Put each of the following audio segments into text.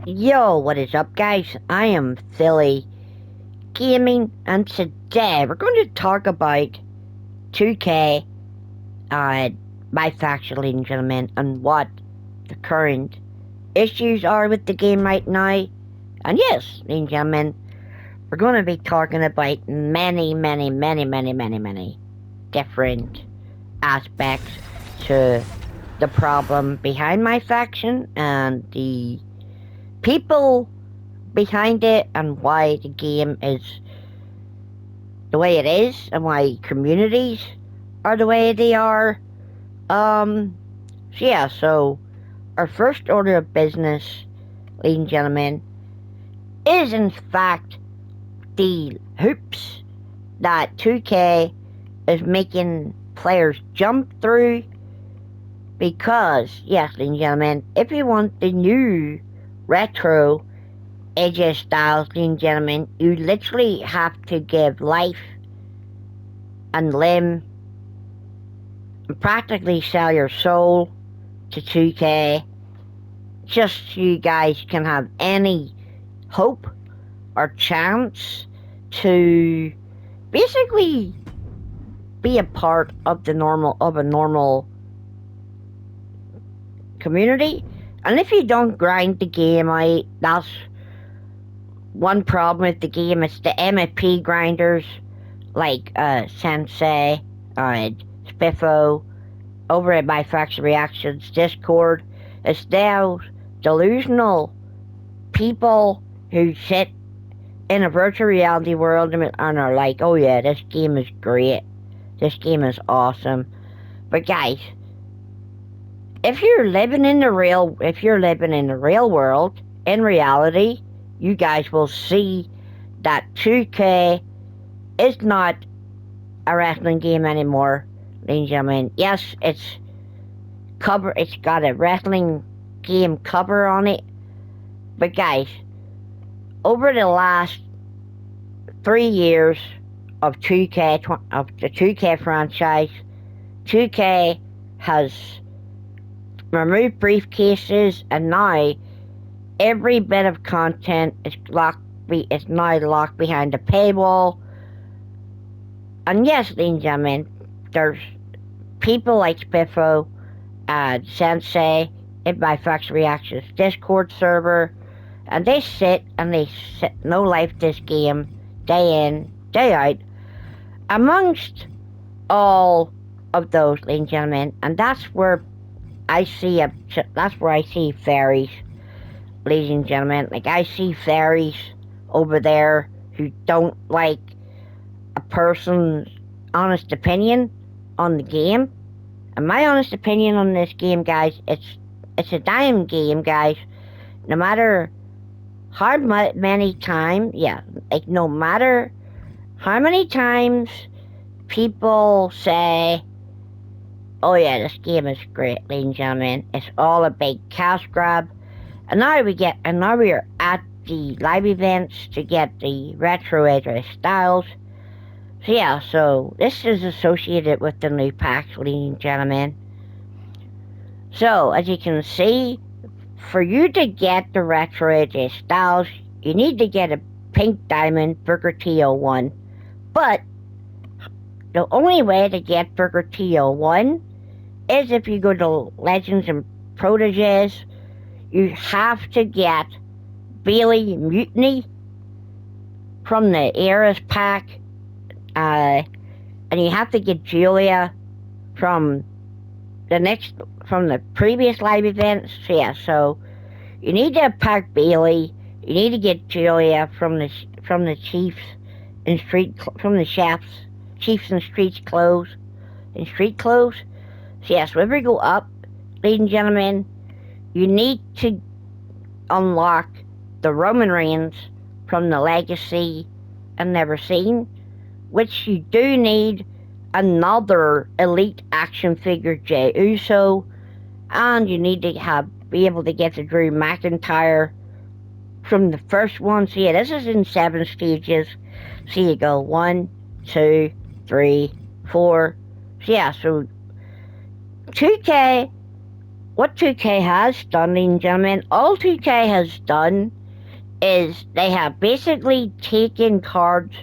Yo, what is up, guys? I am Philly Gaming, and today we're going to talk about 2K, my faction, ladies and gentlemen, and what the current issues are with the game right now. And yes, ladies and gentlemen, we're going to be talking about many different aspects to the problem behind my faction and the people behind it and why the game is the way it is and why communities are the way they are. So our first order of business, ladies and gentlemen, is in fact the hoops that 2K is making players jump through because, yes, ladies and gentlemen, if you want the new retro AJ Styles, ladies and gentlemen, you literally have to give life and limb and practically sell your soul to 2K just so you guys can have any hope or chance to basically be a part of a normal community. And if you don't grind the game out, that's one problem with the game. It's the Mfp Grinders like Sensei, Spiffo, over at My Faction Reactions Discord. It's those delusional people who sit in a virtual reality world and are like, oh yeah, this game is great. This game is awesome. But guys, if you're living in the real world, in reality, you guys will see that 2K is not a wrestling game anymore, ladies and gentlemen. Yes, it's got a wrestling game cover on it. But guys, over the last 3 years of the 2K franchise, 2K has removed briefcases, and now every bit of content is now locked behind a paywall. And yes, ladies and gentlemen, there's people like Spiffo and Sensei in My Faction Reactions Discord server, and they no life this game day in, day out, amongst all of those, ladies and gentlemen, and that's where I see fairies, ladies and gentlemen. Like, I see fairies over there who don't like a person's honest opinion on the game. And my honest opinion on this game, guys, it's a dying game, guys. No matter how many times, no matter how many times people say, oh yeah, this game is great, ladies and gentlemen, it's all a big cash grab. And now we are at the live events to get the retro AJ Styles. So this is associated with the new packs, ladies and gentlemen. So, as you can see, for you to get the retro AJ Styles, you need to get a pink diamond Booker T01. But the only way to get Booker T01 is if you go to Legends and Proteges. You have to get Bailey Mutiny from the Eras pack, and you have to get Julia from the previous live events. So you need to pack Bailey. You need to get Julia from the Chiefs and Chiefs and street clothes. So if we go up, ladies and gentlemen, you need to unlock the Roman Reigns from the Legacy and Never Seen, which you do need another elite action figure Jey Uso, and you need to be able to get the Drew McIntyre from the first one. This is in 7 stages. You go 1, 2, 3, 4. So 2K what 2K has done, ladies and gentlemen, all 2K has done is they have basically taken cards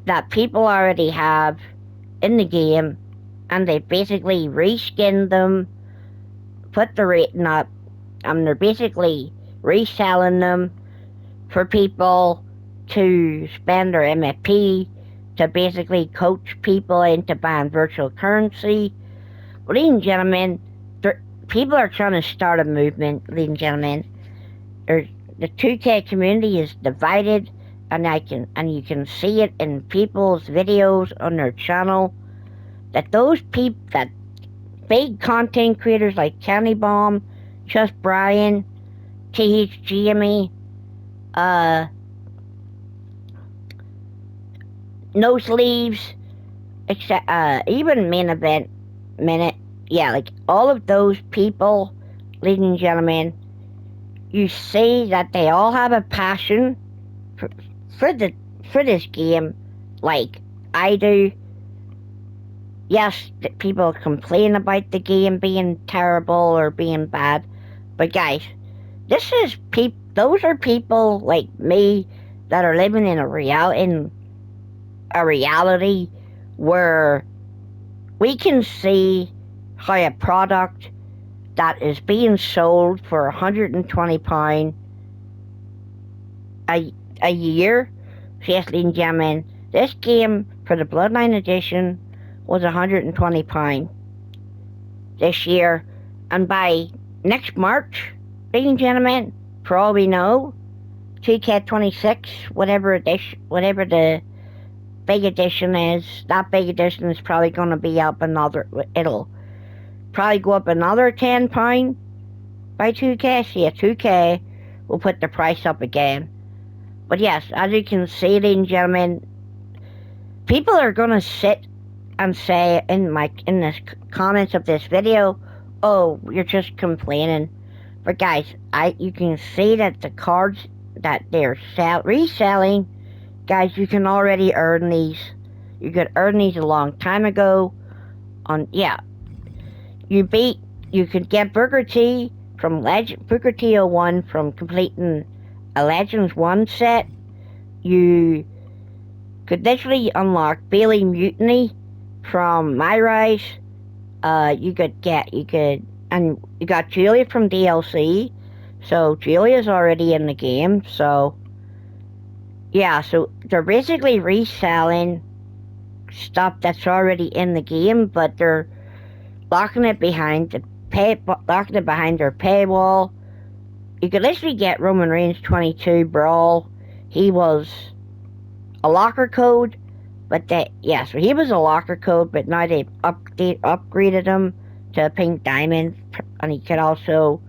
that people already have in the game and they basically reskinned them, put the rating up, and they're basically reselling them for people to spend their MFP to basically coach people into buying virtual currency. Ladies and gentlemen, people are trying to start a movement, ladies and gentlemen. The 2K community is divided, and you can see it in people's videos on their channel. That that big content creators like County Bomb, Just Brian, TH Jimmy, No Sleeves, except even Main Event Minute, yeah, like all of those people, ladies and gentlemen, you see that they all have a passion for this game, like I do. Yes, people complain about the game being terrible or being bad, but guys, those are people like me that are living in a reality where we can see how a product that is being sold for £120 a year. Yes, ladies and gentlemen, this game for the Bloodline Edition was £120 this year, and by next March, ladies and gentlemen, for all we know, 2K26, whatever the big edition is, that big edition is probably going to be up it'll probably go up another £10 by 2K. So yeah, 2K will put the price up again. But yes, as you can see, ladies and gentlemen, people are going to sit and say in the comments of this video, oh, you're just complaining. But guys, you can see that the cards that they're reselling, guys, you can already earn these. You could earn these a long time ago. You could get Booker T from Booker T 01 from completing a Legends 1 set. You could literally unlock Bailey Mutiny from My Rise. And you got Julia from DLC. So Julia's already in the game. So yeah, so they're basically reselling stuff that's already in the game, but they're locking it behind their paywall. You could literally get Roman Reigns 22 Brawl. He was a locker code, so he was a locker code, but now they've upgraded him to a pink diamond, and he could also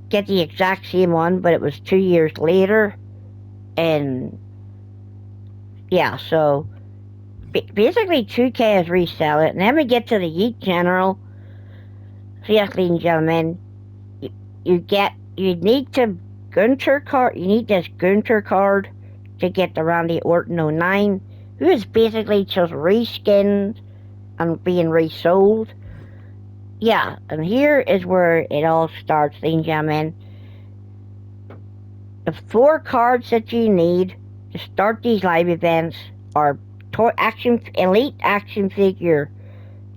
get the exact same one, but it was 2 years later. And yeah, so basically 2K is resell it. And then we get to the Yeet General. So yes, ladies and gentlemen, you need this Gunter card to get the Randy Orton 09, who is basically just reskinned and being resold. Yeah, and here is where it all starts, ladies and gentlemen. The 4 cards that you need to start these live events are Elite Action Figure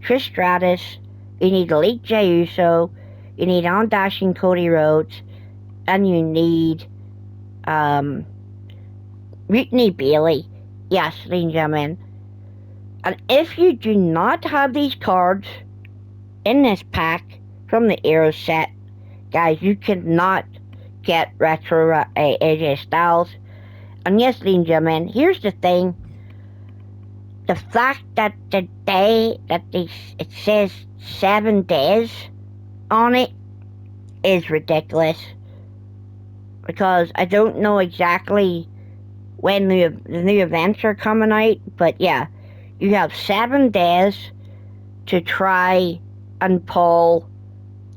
Trish Stratus, you need Elite Jey Uso, you need On-Dashing Cody Rhodes, and you need Mutiny Bailey. Yes, ladies and gentlemen. And if you do not have these cards in this pack from the Arrow set, guys, you cannot get Retro AJ Styles. And yes, ladies and gentlemen, here's the thing. The fact that it says 7 days on it is ridiculous. Because I don't know exactly when the new events are coming out. But yeah, you have 7 days to try and pull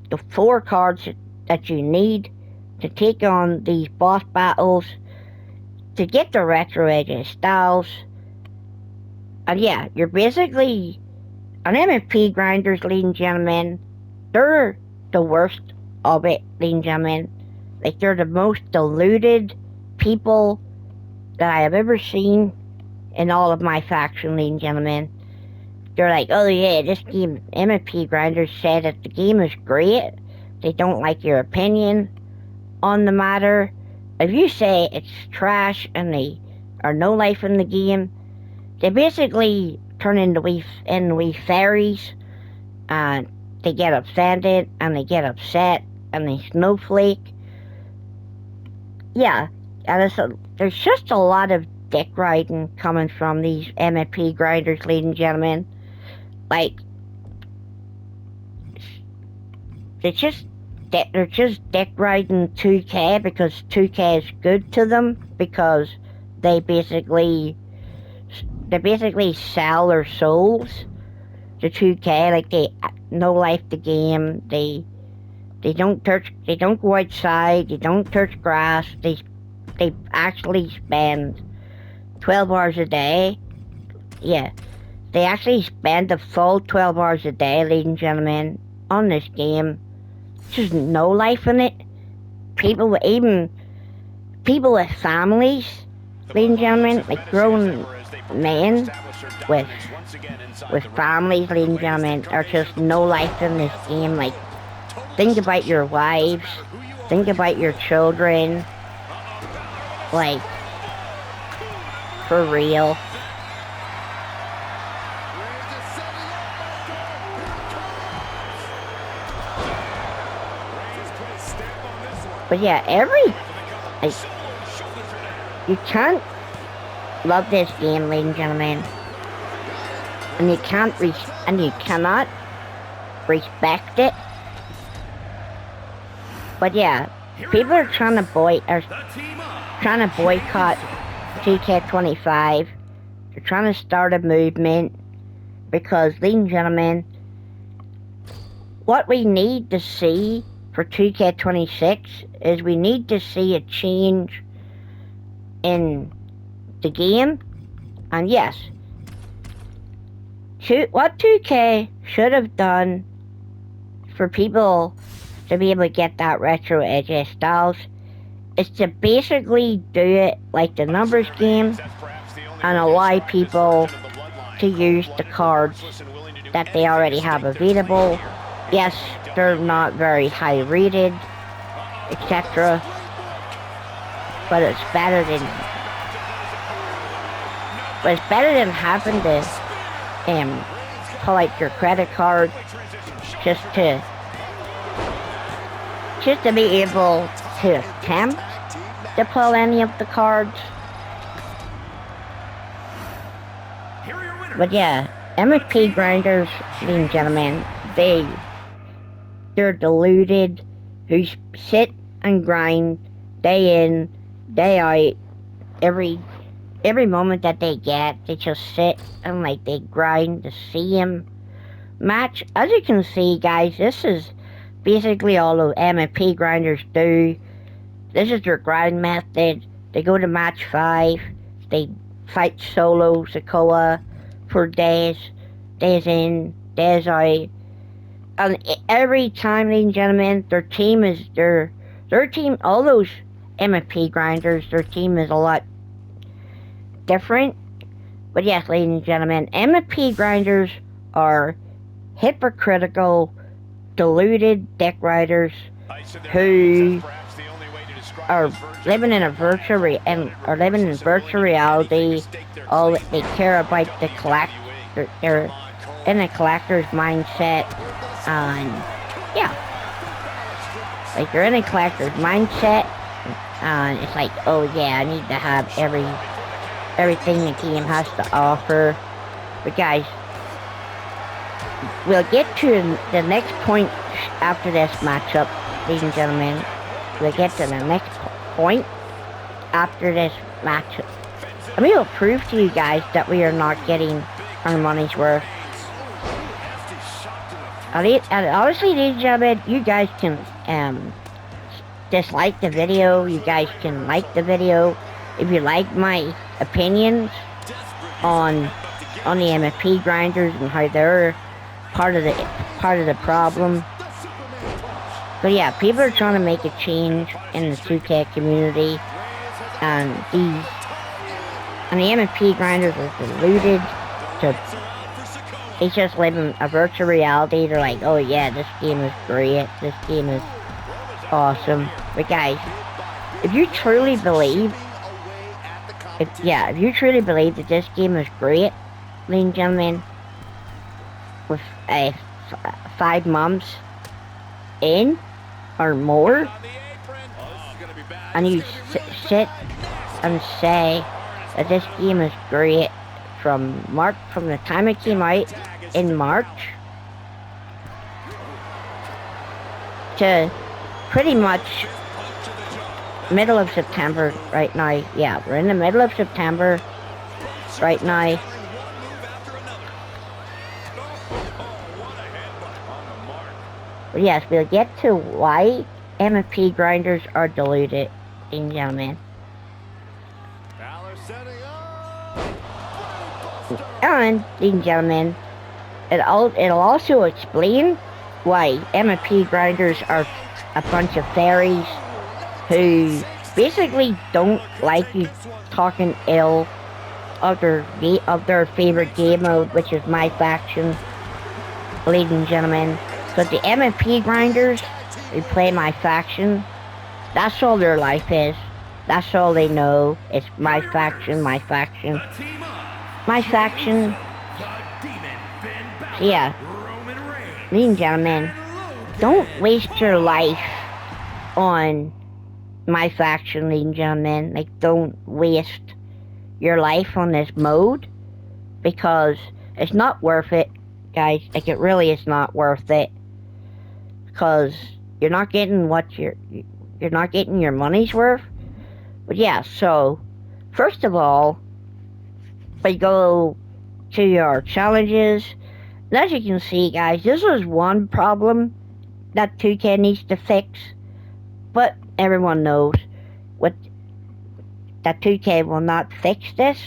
the 4 cards that you need to take on these boss battles, to get the Retro AJ Styles. And you're basically an Mfp Grinders, ladies and gentlemen. They're the worst of it, ladies and gentlemen. Like, they're the most deluded people that I have ever seen in all of my faction, ladies and gentlemen. They're like, oh yeah, this game, Mfp Grinders said that the game is great. They don't like your opinion on the matter. If you say it's trash and they are no life in the game, they basically turn into wee fairies, and they get offended and they get upset and they snowflake. Yeah, and there's just a lot of dick riding coming from these Mfp Grinders, ladies and gentlemen. Like, they're just dick riding 2K because 2K is good to them, because they basically sell their souls to 2K. Like, they no life the game. They don't go outside. They don't touch grass. They actually spend 12 hours a day. Yeah, they actually spend the full 12 hours a day, ladies and gentlemen, on this game. There's no life in it. People with families, ladies and gentlemen, like grown men with families, ladies and gentlemen, are just no life in this game. Like, think about your wives, think about your children, like, for real. But yeah, you can't love this game, ladies and gentlemen, and you cannot respect it. But yeah, people are trying to boycott 2K25. They're trying to start a movement because, ladies and gentlemen, what we need to see for 2K26 is we need to see a change in the game. And yes, what 2K should have done for people to be able to get that retro AJ Styles is to basically do it like the numbers game and allow people to use the cards that they already have available. Yes, they're not very high rated, etc. But it's better than having to pull out your credit card just to be able to attempt to pull any of the cards. But yeah, Mfp Grinders, ladies and gentlemen, they're deluded, who sit and grind day in, day out. Every moment that they get, they just sit and like they grind the same match. As you can see, guys, this is basically all of Mfp Grinders do. This is their grind method. They go to match 5. They fight solo Sokoa for days in, days out. And every time, ladies and gentlemen, their team, all those Mfp Grinders, their team is a lot different. But yes, ladies and gentlemen, Mfp Grinders are hypocritical, deluded dick riders who are living in virtual reality. All they care about they're in a collector's mindset, and yeah, like they're in a collector's mindset, and it's like, oh yeah, I need to have everything the game has to offer. But guys, we'll get to the next point after this matchup, ladies and gentlemen. We'll get to the next point after this matchup. And we will prove to you guys that we are not getting our money's worth. And honestly, ladies and gentlemen, you guys can dislike the video. You guys can like the video if you like my opinions on the Mfp Grinders and how they're part of the problem. But yeah, people are trying to make a change in the 2K community, and the Mfp Grinders are deluded to. They just live in a virtual reality. They're like, oh yeah, this game is great. This game is awesome. But guys, if you truly believe, if you truly believe that this game is great, ladies and gentlemen, with 5 months in or more, and you sit and say that this game is great from the time it came out in March to pretty much middle of September right now. Yeah, we're in the middle of September right now. But yes, we'll get to why Mfp Grinders are deluded, ladies and gentlemen. And, ladies and gentlemen, it'll also explain why Mfp Grinders are a bunch of fairies who basically don't like you talking ill of their favorite game mode, which is my faction, ladies and gentlemen. But the Mfp Grinders who play my faction, that's all their life is. That's all they know. It's my faction, my faction, my faction. So yeah, ladies and gentlemen, don't waste your life on my faction, ladies and gentlemen. Like, don't waste your life on this mode, because it's not worth it, guys. Like, it really is not worth it, because you're not getting you're not getting your money's worth. But yeah, so first of all, we go to your challenges. And as you can see, guys, this is one problem that 2K needs to fix, but everyone knows that 2K will not fix this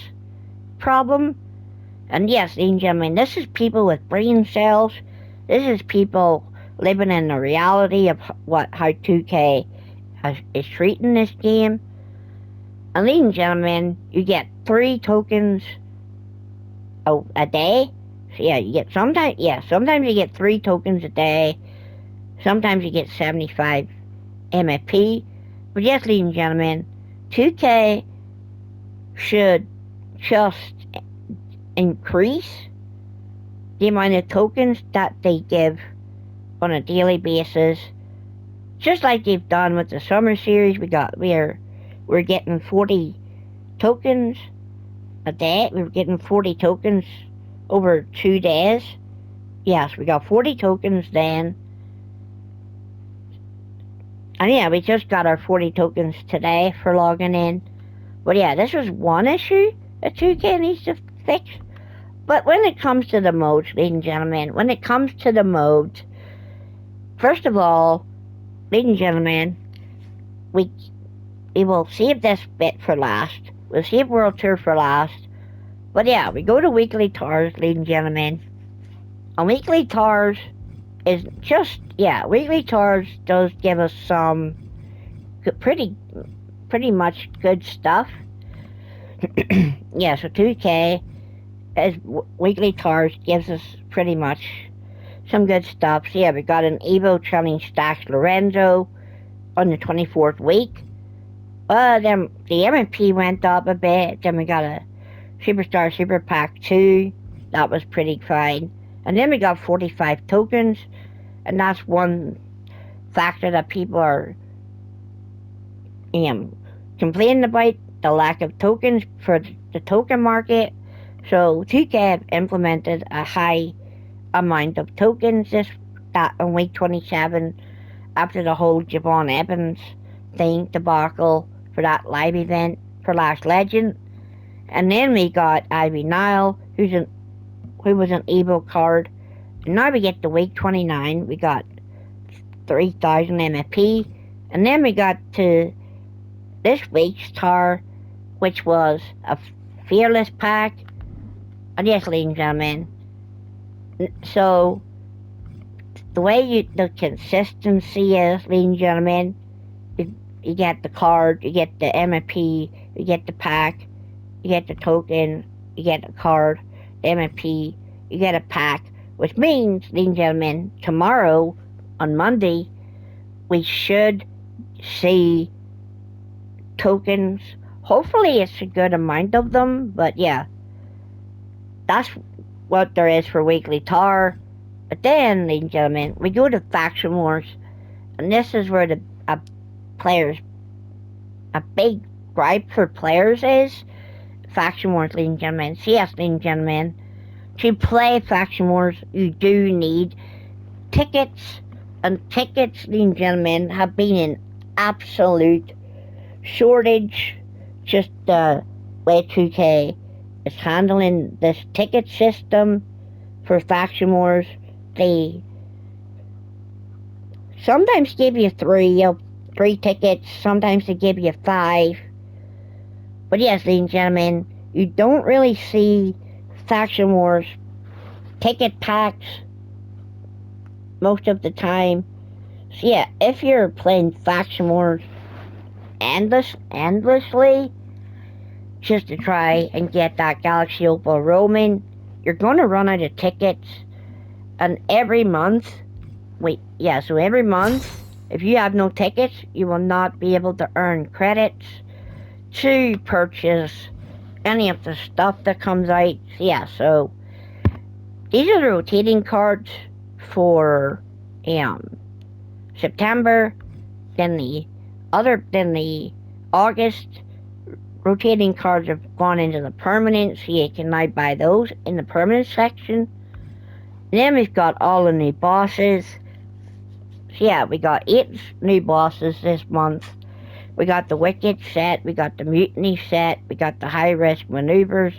problem. And yes, ladies and gentlemen, this is people with brain cells. This is people living in the reality of how 2K is treating this game. And ladies and gentlemen, you get 3 tokens a day. So yeah, sometimes you get 3 tokens a day. Sometimes you get 75 MFP. But yes, ladies and gentlemen, 2K should just increase the amount of tokens that they give on a daily basis, just like they've done with the summer series. We're getting 40 tokens a day. We're getting 40 tokens over 2 days. Yes, we got 40 tokens then. And yeah, we just got our 40 tokens today for logging in. But yeah, this was one issue that 2K needs to fix. But when it comes to the modes, ladies and gentlemen, first of all, ladies and gentlemen, we will save this bit for last. We'll save World Tour for last. But yeah, we go to weekly tours, ladies and gentlemen. And weekly tours weekly tours does give us some pretty much good stuff. Yeah, so 2K as weekly tours gives us pretty much some good stuff. So yeah, we got an Evo trailing Stacks Lorenzo on the 24th week. Then the MFP went up a bit. Then we got a Superstar Super Pack 2. That was pretty fine. And then we got 45 tokens. And that's one factor that people are complaining about, the lack of tokens for the token market. So 2K have implemented a high amount of tokens on week 27 after the whole Javon Evans debacle for that live event for Last Legend. And then we got Ivy Nile, who was an Evo card. And now we get to week 29, we got 3,000 MFP. And then we got to this week's tour, which was a Fearless pack. And yes, ladies and gentlemen, so the way the consistency is, ladies and gentlemen, you get the card, you get the Mfp, you get the pack, you get the token, you get the card, Mfp, you get a pack, which means, ladies and gentlemen, tomorrow, on Monday, we should see tokens. Hopefully it's a good amount of them, but yeah, that's what there is for Weekly Tar. But then, ladies and gentlemen, we go to Faction Wars, and this is where the players, a big gripe for players is Faction Wars, ladies and gentlemen. So yes, ladies and gentlemen, to play Faction Wars, you do need tickets, and tickets, ladies and gentlemen, have been in absolute shortage. Just the way 2K is handling this ticket system for Faction Wars. They sometimes give you three tickets, sometimes they give you 5. But yes, ladies and gentlemen, you don't really see Faction Wars ticket packs most of the time. So yeah, if you're playing Faction Wars endlessly, just to try and get that Galaxy Opal Roman, you're gonna run out of tickets. And every month, every month, if you have no tickets, you will not be able to earn credits to purchase any of the stuff that comes out. So these are the rotating cards for September. Then the August rotating cards have gone into the permanent, so you can now buy those in the permanent section. And then we've got all the new bosses. So yeah, we got 8 new bosses this month. We got the Wicked set, we got the Mutiny set, we got the High Risk Maneuvers,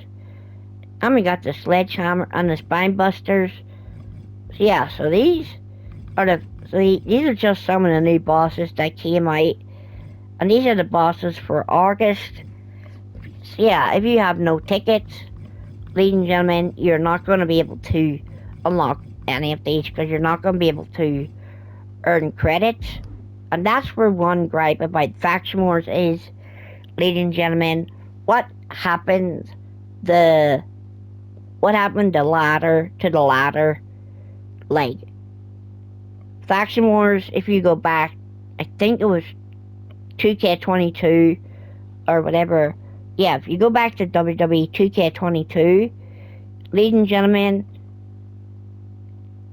and we got the Sledgehammer and the Spinebusters. So yeah, so these are just some of the new bosses that came out, and these are the bosses for August. So yeah, if you have no tickets, ladies and gentlemen, you're not going to be able to unlock any of these because you're not going to be able to earn credits. And that's where one gripe about Faction Wars is, ladies and gentlemen, what happened to the ladder, like Faction Wars, if you go back, I think it was 2K22 or whatever. Yeah, if you go back to WWE 2K22, ladies and gentlemen,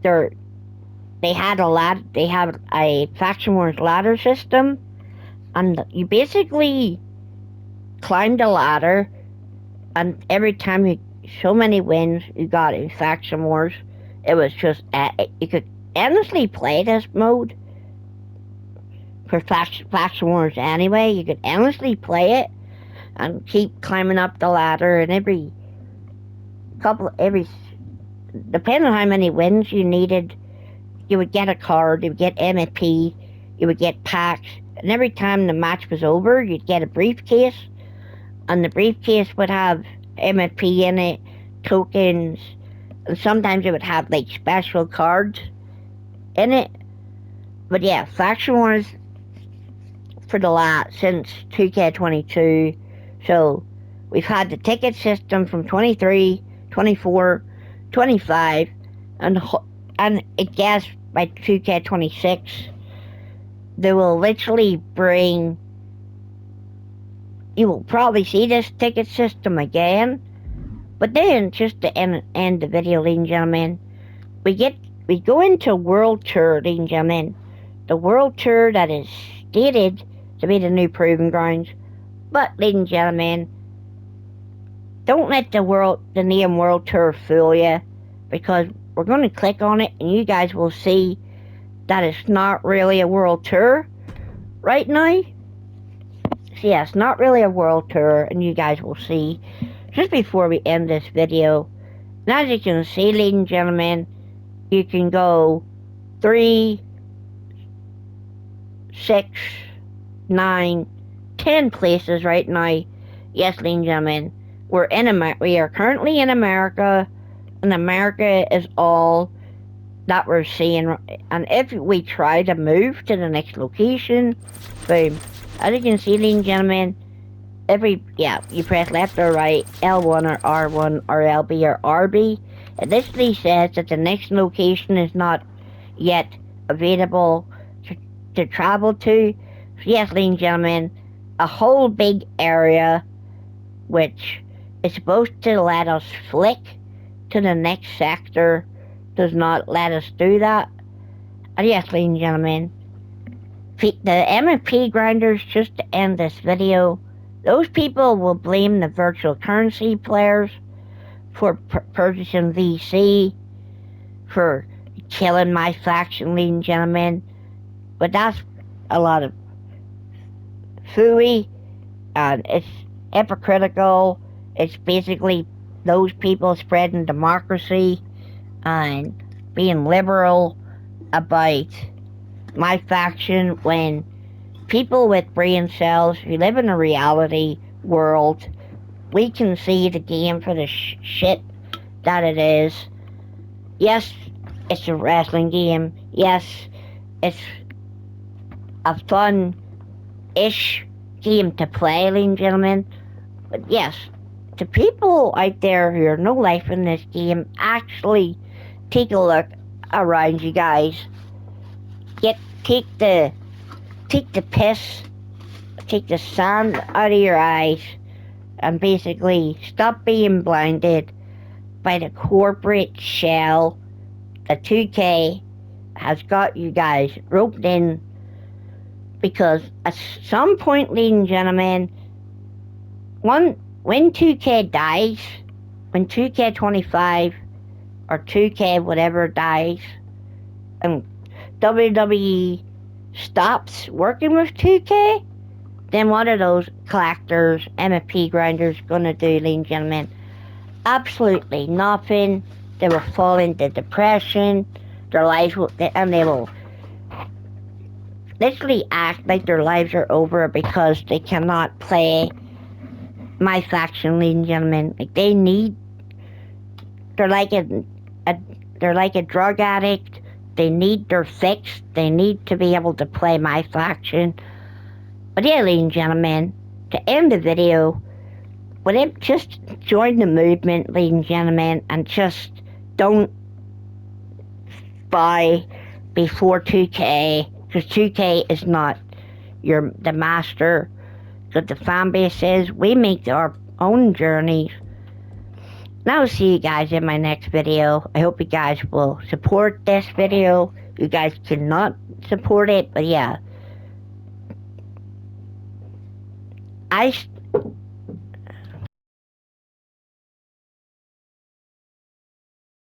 they have a Faction Wars ladder system, and you basically climbed a ladder, and every time so many wins you got in Faction Wars, it was just you could endlessly play this mode for Faction Wars anyway. You could endlessly play it and keep climbing up the ladder, and depending on how many wins you needed, you would get a card, you would get MFP, you would get packs, and every time the match was over, you'd get a briefcase, and the briefcase would have MFP in it, tokens, and sometimes it would have like special cards in it. But yeah, Faction Wars for the last since 2K22, so we've had the ticket system from 23, 24, 25, and I guess by 2K26, they will literally bring. You will probably see this ticket system again, but then just to end the video, ladies and gentlemen, we go into World Tour, ladies and gentlemen, the World Tour that is stated to be the new Proving Grounds. But ladies and gentlemen, don't let the name World Tour fool you, because we're going to click on it and you guys will see that it's not really a World Tour right now. So yeah, it's not really a World Tour, and you guys will see just before we end this video. And as you can see, ladies and gentlemen, you can go 3, 6, 9, 10 places right now. Yes, ladies and gentlemen, we are currently in America, and America is all that we're seeing. And if we try to move to the next location, boom. As you can see, ladies and gentlemen, you press left or right, L1 or R1 or LB or RB. It literally says that the next location is not yet available to travel to. So yes, ladies and gentlemen, a whole big area which is supposed to let us flick to the next sector does not let us do that. And yes, ladies and gentlemen, the Mfp Grinders, just to end this video, those people will blame the virtual currency players for purchasing VC, for killing my faction, ladies and gentlemen. But that's a lot of fooey, and it's hypocritical. It's basically those people spreading democracy and being liberal about my faction when people with brain cells who live in a reality world, we can see the game for the shit that it is. Yes, it's a wrestling game. Yes, it's a fun-ish game to play, ladies and gentlemen. But yes, to people out there who are no life in this game, actually take a look around you guys. Take the piss, take the sand out of your eyes, and basically stop being blinded by the corporate shell. The 2K has got you guys roped in, because at some point, ladies and gentlemen, when 2K dies, when 2K25 or 2K whatever dies, and WWE stops working with 2K, then what are those collectors, Mfp Grinders, gonna do, ladies and gentlemen? Absolutely nothing. They will fall into depression. Their lives will, and they will literally act like their lives are over because they cannot play my faction, ladies and gentlemen. Like they're like a drug addict. They need their fix. They need to be able to play my faction. But yeah, ladies and gentlemen, to end the video, just join the movement, ladies and gentlemen, and just don't buy before 2K, because 2K is not the master. Because the fan base is, we make our own journeys. And I'll see you guys in my next video. I hope you guys will support this video. You guys cannot support it, but yeah.